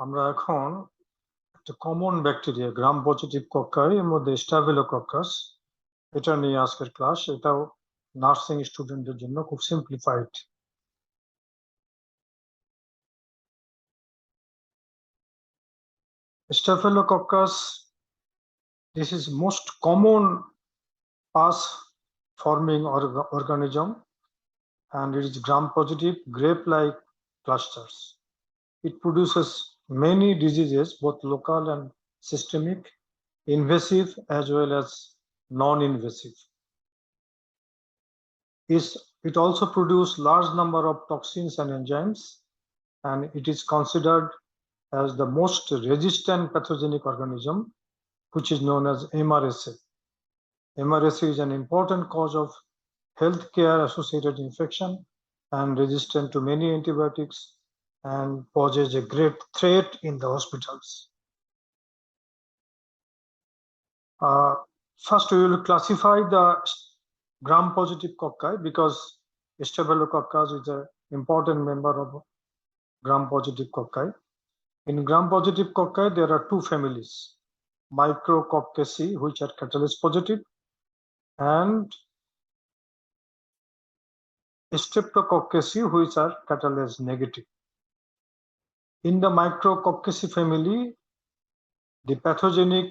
আমরা এখন একটা কমন ব্যাকটেরিয়া গ্রাম পজিটিভ কক্কাই এর মধ্যে স্টাফিলোকক্কাস এটা নিয়ে আজকের ক্লাস। এটাও নার্সিং স্টুডেন্টদের জন্য খুব simplified. Staphylococcus, this is most common pus forming organism, and it is gram positive grape like clusters. It produces many diseases, both local and systemic, invasive as well as non-invasive. It also produces large number of toxins and enzymes, and it is considered as the most resistant pathogenic organism, which is known as MRSA. MRSA is an important cause of healthcare associated infection and resistant to many antibiotics and poses a great threat in the hospitals. First, we will classify the gram-positive cocci because Staphylococcus is an important member of gram-positive cocci. In gram-positive cocci, there are two families, Micrococcaceae, which are catalase positive, and Streptococcaceae, which are catalase negative. In the Micrococcaceae family, the pathogenic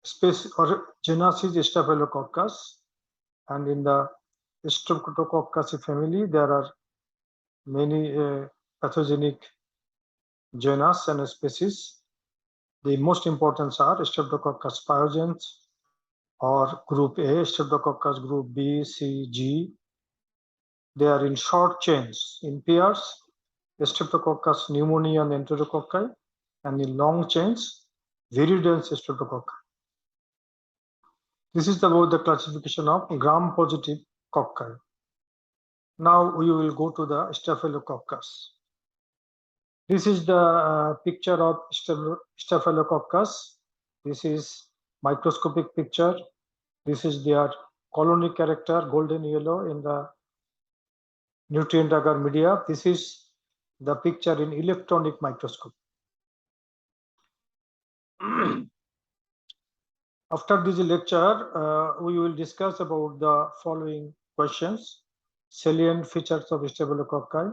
species or genus is Staphylococcus, and in the Streptococcaceae family, there are many pathogenic genus and species. The most important are Streptococcus pyogenes or group A, Streptococcus group B, C, G. They are in short chains, in pairs, Streptococcus pneumoniae and enterococci, and in long chains, viridans Streptococci. This is about the classification of gram-positive cocci. Now we will go to the Staphylococcus. This is the picture of Staphylococcus. This is microscopic picture. This is their colony character, golden yellow in the nutrient agar media. This is the picture in electronic microscope. After this lecture, we will discuss about the following questions: salient features of Staphylococci,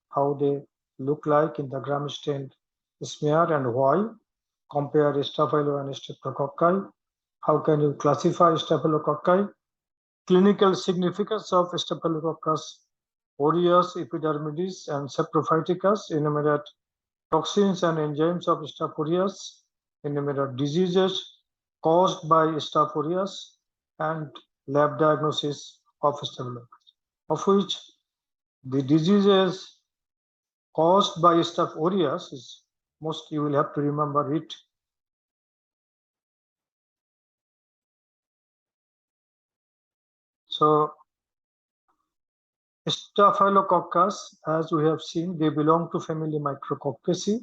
how they look like in the gram stained smear and why, compare Staphylo and Streptococci, how can you classify Staphylococci, clinical significance of Staphylococcus aureus, epidermidis, and saprophyticus, enumerate toxins and enzymes of Staph aureus, enumerate diseases caused by Staph aureus, and lab diagnosis of Staphylococcus, of which the diseases caused by Staph aureus is most, you will have to remember it. So Staphylococcus, as we have seen, they belong to family Micrococcaceae.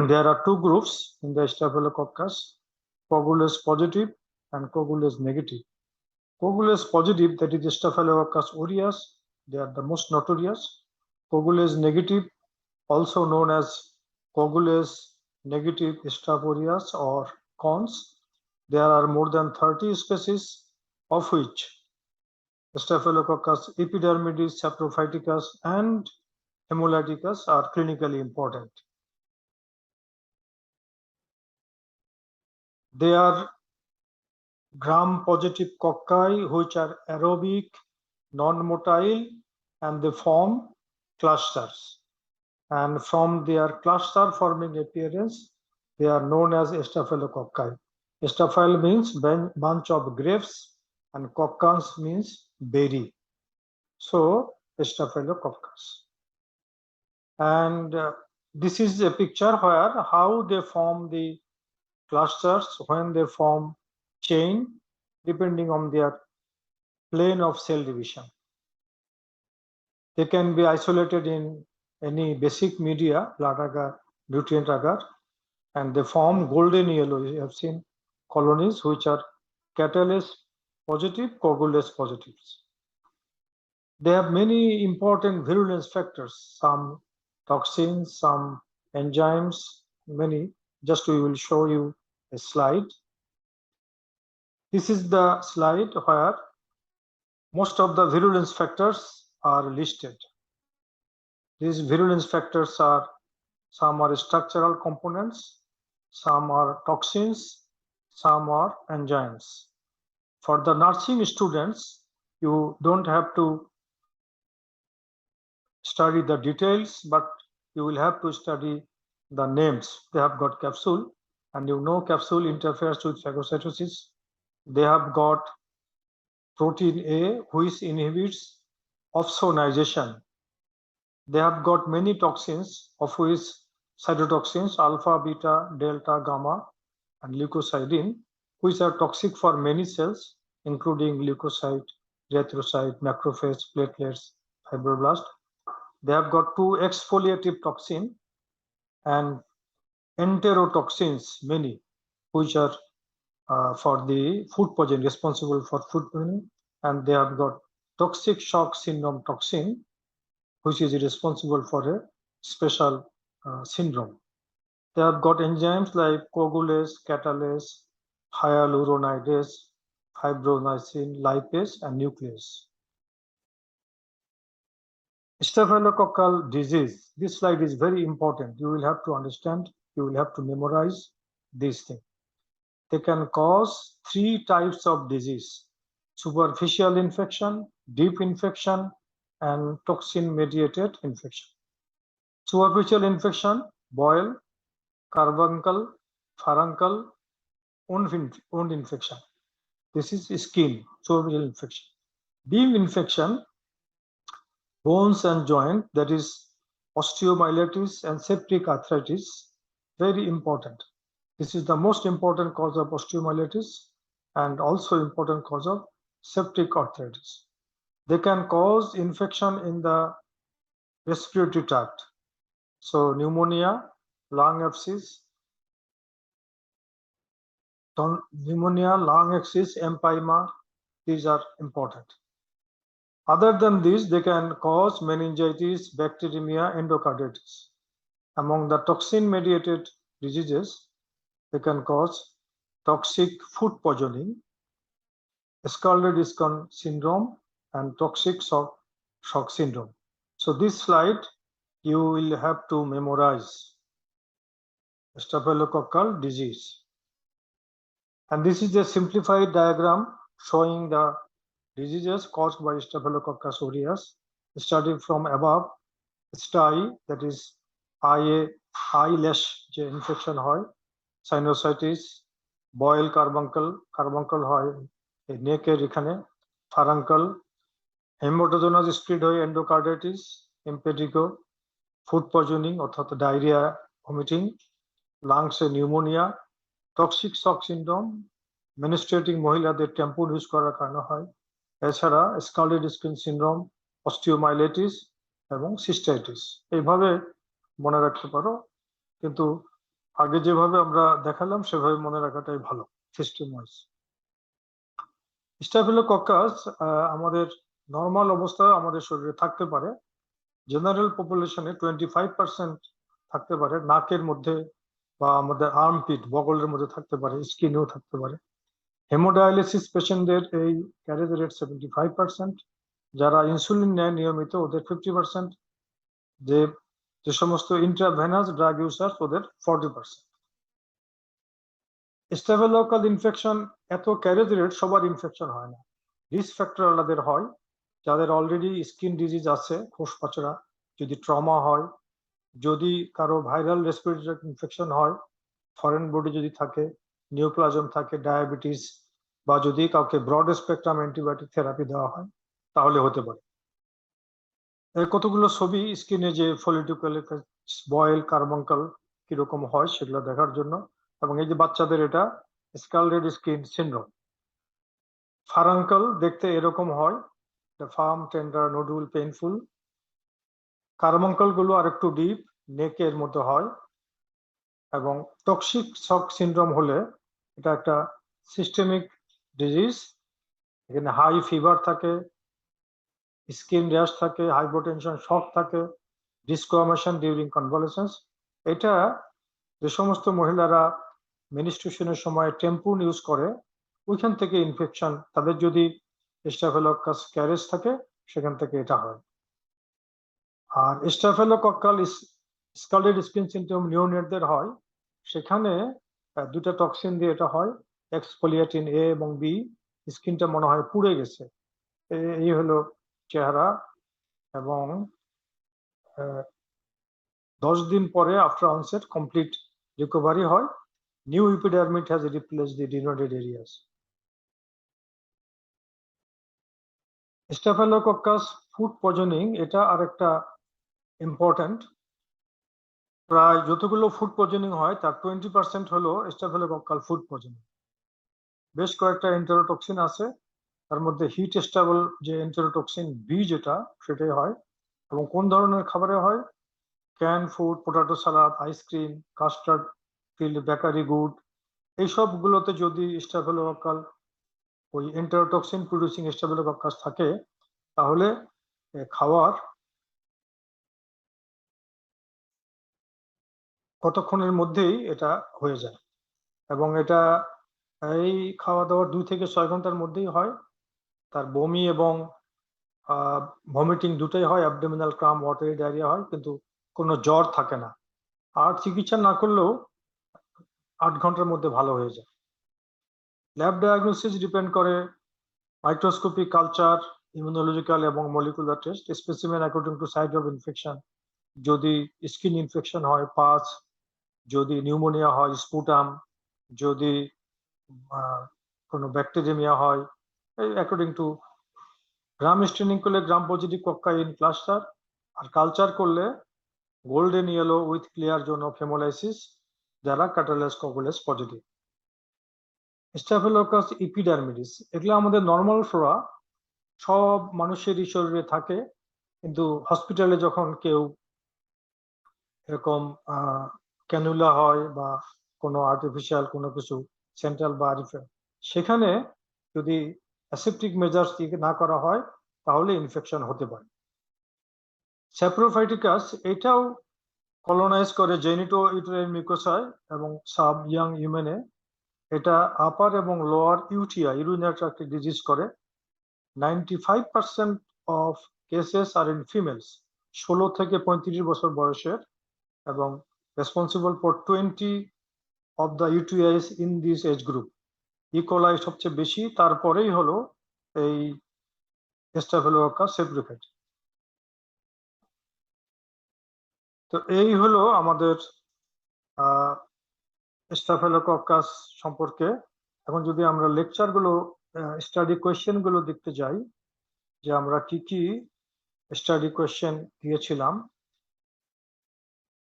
There are two groups in the Staphylococcus, coagulase positive and coagulase negative. Coagulase positive, that is Staphylococcus aureus, they are the most notorious. Coagulase negative, also known as coagulase negative Staph aureus or cons, there are more than 30 species, of which Staphylococcus epidermidis, saprophyticus, and hemolyticus are clinically important. They are gram-positive cocci which are aerobic, non-motile, and they form clusters. And from their cluster-forming appearance, they are known as Staphylococci. Staphyl means bunch of grapes, and coccans means berry. So Staphylococcus. And this is a picture where how they form the clusters when they form chain depending on their plane of cell division. They can be isolated in any basic media, blood agar, nutrient agar, and they form golden yellow. You have seen colonies which are catalase positive, coagulase positives. They have many important virulence factors. Some toxins, some enzymes, many. Just we will show you a slide. This is the slide where most of the virulence factors are listed. These virulence factors are, some are structural components, some are toxins, some are enzymes. For the nursing students, you don't have to study the details, but you will have to study the names. They have got capsule, and you know capsule interferes with phagocytosis. They have got protein A, which inhibits opsonization. They have got many toxins, of which cytotoxins, alpha, beta, delta, gamma, and leukocidin, which are toxic for many cells, including leukocyte, erythrocyte, macrophage, platelets, fibroblast. They have got two exfoliative toxin and enterotoxins, many, which are for the food poisoning, responsible for food poisoning. And they have got toxic shock syndrome toxin, which is responsible for a special syndrome. They have got enzymes like coagulase, catalase, hyaluronidase, fibrinosin, lipase, and nuclease. Staphylococcal disease. This slide is very important. You will have to understand, you will have to memorize these things. They can cause three types of disease: superficial infection, deep infection, and toxin-mediated infection. Superficial infection, boil, carbuncle, furuncle, wound infection. This is skin, superficial infection. Deep infection, bones and joint, that is osteomyelitis and septic arthritis, very important. This is the most important cause of osteomyelitis and also important cause of septic arthritis. They can cause infection in the respiratory tract. So pneumonia, lung abscess, empyema, these are important. Other than this, they can cause meningitis, bacteremia, endocarditis. Among the toxin-mediated diseases, they can cause toxic food poisoning, SCALDED syndrome, and toxic shock syndrome. So this slide, you will have to memorize staphylococcal disease. And this is a simplified diagram showing the diseases caused by Staphylococcus aureus, starting from above, STI, that is eyelash infection হয়, sinusitis, boil carbuncle হয় নেকের এখানে, furuncle, haematogenous স্প্লিড হয় endocarditis, impetigo, food poisoning অর্থাৎ diarrhoea, vomiting, লাংসে pneumonia, toxic shock syndrome, menstruating মহিলাদের tampon use করার কারণে হয়। এছাড়া স্কালডেড স্কিন সিনড্রোম, অস্টিওমাইলিটিস এবং সিস্টাইটিস। এইভাবে মনে রাখতে পারো, কিন্তু আগে যেভাবে আমরা দেখালাম সেভাবে মনে রাখাটাই ভালো সিস্টেম ওয়াইজ। স্টাফিলোকক্কাস আমাদের নর্মাল অবস্থায় আমাদের শরীরে থাকতে পারে, জেনারেল পপুলেশনে 25% থাকতে পারে, নাকের মধ্যে বা আমাদের আর্মপিট, বগলের মধ্যে থাকতে পারে, স্কিনেও থাকতে পারে। হেমোডায়ালিসিস পেশেন্টদের এই ক্যারিজ রেট 75%, যারা ইনসুলিন নেয় নিয়মিত ওদের 50%, যে সমস্ত ইন্ট্রাভেনাস ড্রাগ ইউজার ওদের 40%। স্টাফিলোকক্কাল ইনফেকশন এত ক্যারিজ রেট, সবার ইনফেকশন হয় না, রিস্ক ফ্যাক্টর আলাদা হয়। যাদের অলরেডি স্কিন ডিজিজ আছে, খোসপচড়া, যদি ট্রমা হয়, যদি কারো ভাইরাল রেসপিরেটরি ইনফেকশন হয়, ফরেন বডি যদি থাকে, নিউপ্লাজম থাকে, ডায়াবেটিস, বা যদি কাউকে ব্রড স্পেকট্রাম অ্যান্টিবায়োটিক থেরাপি দেওয়া হয়, তাহলে হতে পারে। কতগুলো ছবি স্কিনে যে ফলিটিক্যাল বয়েল কার্বঙ্কাল কিরকম হয় সেগুলো দেখার জন্য। এবং এই যে বাচ্চাদের এটা স্কালডেড স্কিন সিনড্রোম। ফারাঙ্কাল দেখতে এরকম হয়, ফার্ম, টেন্ডার, নোডুল, পেইনফুল। কার্বঙ্কাল গুলো আর একটু ডিপ, নেকের মতো হয়। এবং টক্সিক শক সিনড্রোম হলে এটা একটা সিস্টেমিক ডিজিজ, এখানে হাই ফিভার থাকে, স্কিন র্যাশ থাকে, হাইপোটেনশন, শক থাকে, ডিসকোয়ামেশন ডিউরিং কনভালেসেন্স, এটা যে সমস্ত মহিলারা মেনিস্ট্রুয়েশনের সময় টেম্পুন ইউজ করে ওইখান থেকে ইনফেকশন, তাদের যদি স্টাফিলোকাস ক্যারেজ থাকে সেখান থেকে এটা হয়। আর স্টাফিলোকক্কাল স্কালডেড স্কিন সিনড্রোম নিওনেটদের হয়, সেখানে দুটা টক্সিন দিয়ে এটা হয়, এক্সফোলিয়েটিন এ এবং বি। স্কিনটা মনে হয় পুড়ে গেছে, এই হলো চেহারা। এবং 10 দিন পরে আফটার অনসেট কমপ্লিট রিকভারি হয়। New epidermis has replaced the denuded areas. Staphylococcus food poisoning, এটা আরেকটা ইম্পর্টেন্ট। প্রায় যতগুলো ফুড পয়জনিং হয় তার 20% হলো স্টাফিলোকক্কাল ফুড পয়জনিং। বেশ কয়েকটা এন্টেরোটক্সিন আছে, তার মধ্যে হিট স্টেবল যে এন্টেরোটক্সিন বি যেটা, সেটাই হয়। এবং কোন ধরনের খাবারে হয়? Can food, potato salad, ice cream, custard filled bakery good, এইসবগুলোতে যদি স্টাফিলোকক্কাল ওই এন্টেরোটক্সিন প্রডিউসিং স্টাফিলোকক্কাস থাকে তাহলে খাওয়ার কতক্ষণের মধ্যেই এটা হয়ে যায়। এবং এটা এই খাওয়া দাওয়ার 2 থেকে 6 ঘন্টার মধ্যেই হয়। তার বমি এবং ভমিটিং দুটোই হয়, অ্যাবডোমিনাল ক্রাম, ওয়াটারি ডায়রিয়া হয়, কিন্তু কোনো জ্বর থাকে না। আর চিকিৎসা না করলেও 8 ঘন্টার মধ্যে ভালো হয়ে যায়। ল্যাব ডায়াগনোসিস ডিপেন্ড করে মাইক্রোস্কোপিক কালচার, ইমিউনোলজিক্যাল এবং molecular test, specimen according to site of infection. যদি স্কিন ইনফেকশন হয় পাঁচ, যদি নিউমোনিয়া হয় স্পুটাম, যদি কোনো ব্যাকটেরিয়া হয়, অ্যাকর্ডিং টু গ্রাম স্টেনিং করলে Gram positive cocci in cluster, আর কালচার করলে golden yellow with clear zone of haemolysis যারা ক্যাটালাস কোগুলেস পজিটিভ। স্টাফিলোকাস এপিডার্মিডিস, এগুলো আমাদের নর্মাল ফ্লোরা, সব মানুষেরই শরীরে থাকে, কিন্তু হসপিটালে যখন কেউ এরকম ক্যানুলা হয় বা কোনো আর্টিফিশিয়াল কোনো কিছু সেন্ট্রাল বা সেখানে যদি অ্যাসেপ্টিক মেজার্স না করা হয় তাহলে ইনফেকশন হতে পারে। স্যাপ্রোফাইটিকাস, এটাও কলোনাইজ করে জেনিটো ইউটেরাইন মিউকোসায় এবং সাব ইয়াং হিউম্যানে। এটা আপার এবং lower UTI urinary tract disease করে। 95% of cases are in females, 16 থেকে 35 বছর বয়সের, এবং responsible for 20 of the UTIs in this age group. E coli সবচেয়ে বেশি, তারপরেই হলো এই স্টাফিলোকক্কাস সেপ্রিফাইড। তো এই হলো আমাদের স্টাফিলোকক্কাস সম্পর্কে। এখন যদি আমরা লেকচার গুলো, স্টাডি কোয়েশ্চেন গুলো দেখতে যাই, যে আমরা কি কি স্টাডি কোয়েশ্চেন দিয়েছিলাম।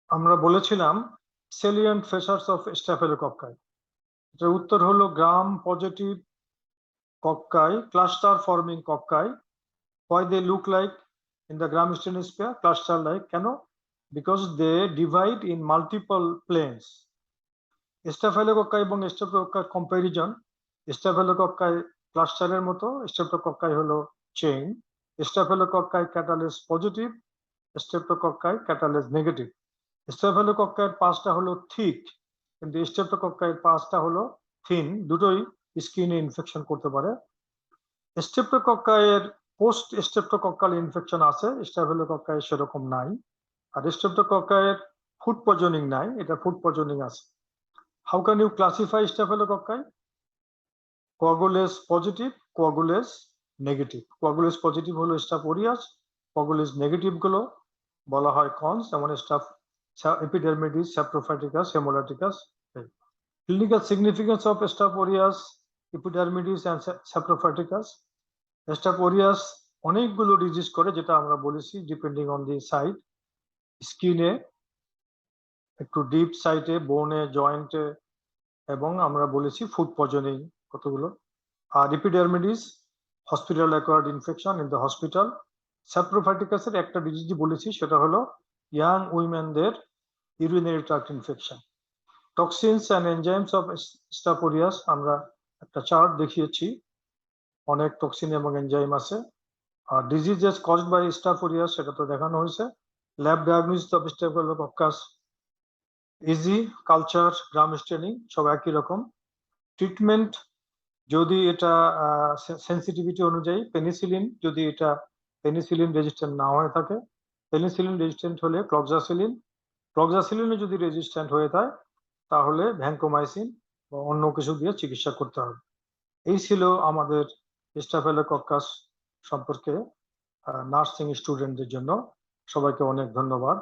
আমরা বলেছিলাম সেলিয়েন্ট ফিচার্স অফ স্টাফিলোকক্কাই, এটার উত্তর হলো গ্রাম positive কক্কাই, cluster forming কক্কাই। Why they look like in the gram stenosphere cluster like? কেন? Because they divide in multiple planes. Staphylococci এবং স্ট্রেপ্টোকক্কাই কম্পারিজন, স্টাফিলোকক্কাই ক্লাস্টারের মতো, স্ট্রেপ্টোকক্কাই হলো chain. Staphylococci catalase positive, streptococci catalase negative. স্টাফিলোকক্কাইয়ের পাঁচটা হলো thick, কিন্তু স্ট্রেপ্টোকক্কাইয়ের পাঁচটা হলো থিন, দুটোই স্কিনে ইনফেকশন করতে পারে। স্ট্রেপ্টোকক্কাইয়ের পোস্ট স্ট্রেপ্টোকক্কাল ইনফেকশন আছে, স্টাফিলোকক্কাইয়ের সেরকম নাই। আর স্ট্রেপ্টোকক্কাইয়ের ফুড পয়জনিং নাই, এটা ফুড পয়জনিং আছে। How can you classify Staphylococci? Coagulase positive, coagulase negative. Coagulase positive হলো Staph aureus, coagulase negative গুলো বলা হয় cons, যেমন Staph epidermidis, saprophyticus, hemolyticus. Clinical significance of Staph aureus, epidermidis and saprophyticus. Staph aureus অনেকগুলো disease করে, যেটা আমরা বলেছি ডিপেন্ডিং অন দি সাইট। স্কিনে, একটু ডিপ সাইটে, বোনে, জয়েন্টে, এবং আমরা বলেছি ফুড পয়জনিং কতগুলো। আর epidermidis hospital acquired infection in the hospital. স্যাপ্রোফাইটিকাসের একটা ডিজিজ বলেছি, সেটা হলো ইয়াং উইমেনদের urinary tract infection. Toxins and enzymes of staph aureus, আমরা একটা চার্ট দেখিয়েছি, অনেক টক্সিন এবং এনজাইম আছে। আর diseases caused by staph aureus, সেটা তো দেখানো হয়েছে। Lab diagnosis of staphylococcus, easy, culture, Gram staining সব একই রকম। ট্রিটমেন্ট যদি এটা সেন্সিটিভিটি অনুযায়ী পেনিসিলিন, যদি এটা পেনিসিলিন রেজিস্ট্যান্ট না হয়ে থাকে, পেনিসিলিন রেজিস্ট্যান্ট হলে ক্লক্সাসিলিনে যদি রেজিস্ট্যান্ট হয়ে থাকে তাহলে ভ্যাঙ্কোমাইসিন বা অন্য কিছু দিয়ে চিকিৎসা করতে হবে। এই ছিল আমাদের স্টাফিলোকক্কাস সম্পর্কে নার্সিং স্টুডেন্টদের জন্য। সবাইকে অনেক ধন্যবাদ।